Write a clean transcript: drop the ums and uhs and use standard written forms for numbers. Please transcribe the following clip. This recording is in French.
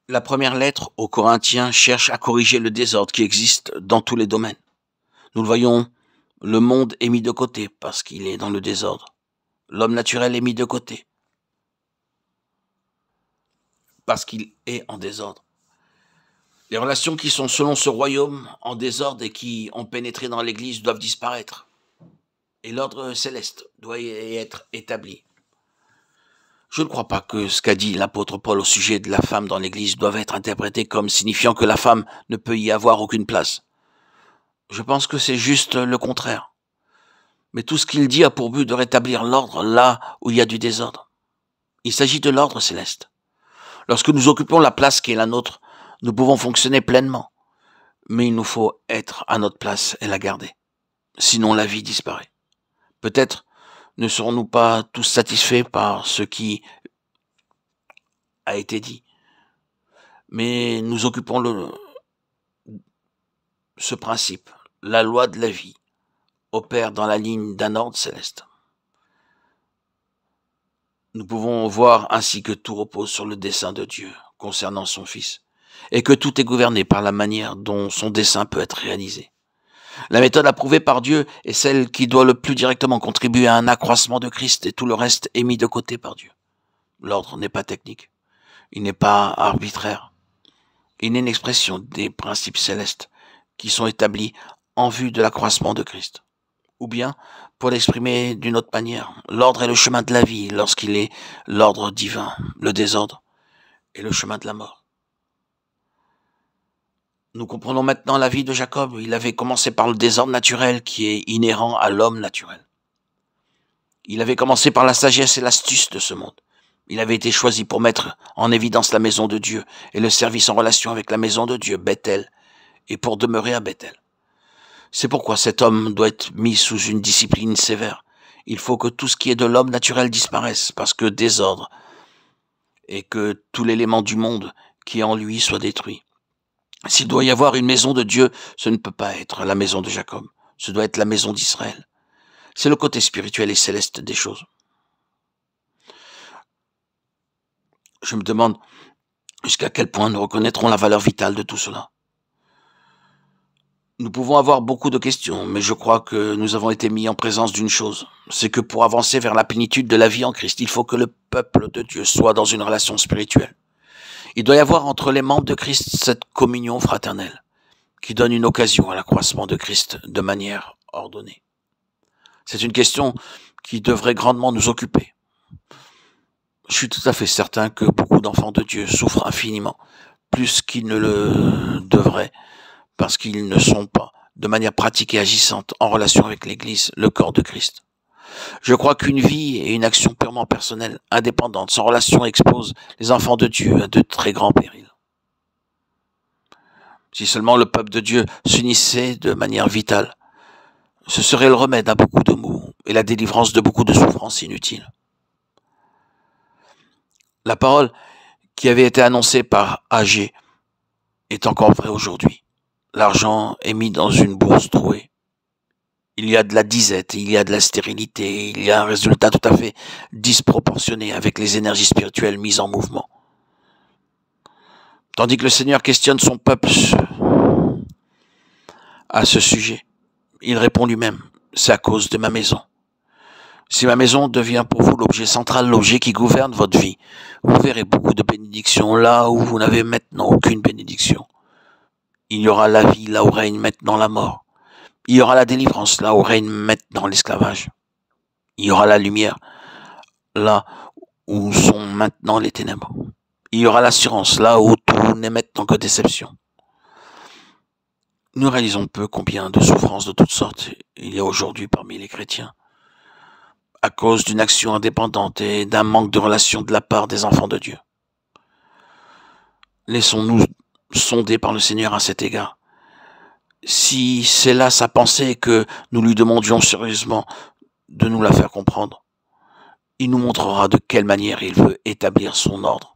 La première lettre aux Corinthiens cherche à corriger le désordre qui existe dans tous les domaines. Nous le voyons, le monde est mis de côté parce qu'il est dans le désordre. L'homme naturel est mis de côté parce qu'il est en désordre. Les relations qui sont selon ce royaume en désordre et qui ont pénétré dans l'Église doivent disparaître. Et l'ordre céleste doit y être établi. Je ne crois pas que ce qu'a dit l'apôtre Paul au sujet de la femme dans l'Église doive être interprété comme signifiant que la femme ne peut y avoir aucune place. Je pense que c'est juste le contraire. Mais tout ce qu'il dit a pour but de rétablir l'ordre là où il y a du désordre. Il s'agit de l'ordre céleste. Lorsque nous occupons la place qui est la nôtre, nous pouvons fonctionner pleinement. Mais il nous faut être à notre place et la garder. Sinon la vie disparaît. Peut-être ne serons-nous pas tous satisfaits par ce qui a été dit. Mais nous occupons ce principe. La loi de la vie opère dans la ligne d'un ordre céleste. Nous pouvons voir ainsi que tout repose sur le dessein de Dieu concernant son Fils, et que tout est gouverné par la manière dont son dessein peut être réalisé. La méthode approuvée par Dieu est celle qui doit le plus directement contribuer à un accroissement de Christ, et tout le reste est mis de côté par Dieu. L'ordre n'est pas technique, il n'est pas arbitraire, il est une expression des principes célestes qui sont établis en vue de l'accroissement de Christ. Ou bien, pour l'exprimer d'une autre manière, l'ordre est le chemin de la vie lorsqu'il est l'ordre divin, le désordre est le chemin de la mort. Nous comprenons maintenant la vie de Jacob. Il avait commencé par le désordre naturel qui est inhérent à l'homme naturel. Il avait commencé par la sagesse et l'astuce de ce monde. Il avait été choisi pour mettre en évidence la maison de Dieu et le service en relation avec la maison de Dieu, Bethel, et pour demeurer à Bethel. C'est pourquoi cet homme doit être mis sous une discipline sévère. Il faut que tout ce qui est de l'homme naturel disparaisse, parce que désordre, et que tout l'élément du monde qui est en lui soit détruit. S'il doit y avoir une maison de Dieu, ce ne peut pas être la maison de Jacob. Ce doit être la maison d'Israël. C'est le côté spirituel et céleste des choses. Je me demande jusqu'à quel point nous reconnaîtrons la valeur vitale de tout cela. Nous pouvons avoir beaucoup de questions, mais je crois que nous avons été mis en présence d'une chose. C'est que pour avancer vers la plénitude de la vie en Christ, il faut que le peuple de Dieu soit dans une relation spirituelle. Il doit y avoir entre les membres de Christ cette communion fraternelle qui donne une occasion à l'accroissement de Christ de manière ordonnée. C'est une question qui devrait grandement nous occuper. Je suis tout à fait certain que beaucoup d'enfants de Dieu souffrent infiniment, plus qu'ils ne le devraient, parce qu'ils ne sont pas, de manière pratique et agissante, en relation avec l'Église, le corps de Christ. Je crois qu'une vie et une action purement personnelle, indépendante, sans relation, expose les enfants de Dieu à de très grands périls. Si seulement le peuple de Dieu s'unissait de manière vitale, ce serait le remède à beaucoup de maux et la délivrance de beaucoup de souffrances inutiles. La parole qui avait été annoncée par Agé est encore vraie aujourd'hui. L'argent est mis dans une bourse trouée. Il y a de la disette, il y a de la stérilité, il y a un résultat tout à fait disproportionné avec les énergies spirituelles mises en mouvement. Tandis que le Seigneur questionne son peuple à ce sujet, il répond lui-même, c'est à cause de ma maison. Si ma maison devient pour vous l'objet central, l'objet qui gouverne votre vie, vous verrez beaucoup de bénédictions là où vous n'avez maintenant aucune bénédiction. Il y aura la vie là où règne maintenant la mort. Il y aura la délivrance là où règne maintenant l'esclavage. Il y aura la lumière là où sont maintenant les ténèbres. Il y aura l'assurance là où tout n'est maintenant que déception. Nous réalisons peu combien de souffrances de toutes sortes il y a aujourd'hui parmi les chrétiens, à cause d'une action indépendante et d'un manque de relation de la part des enfants de Dieu. Laissons-nous sonder par le Seigneur à cet égard. Si c'est là sa pensée que nous lui demandions sérieusement de nous la faire comprendre, il nous montrera de quelle manière il veut établir son ordre.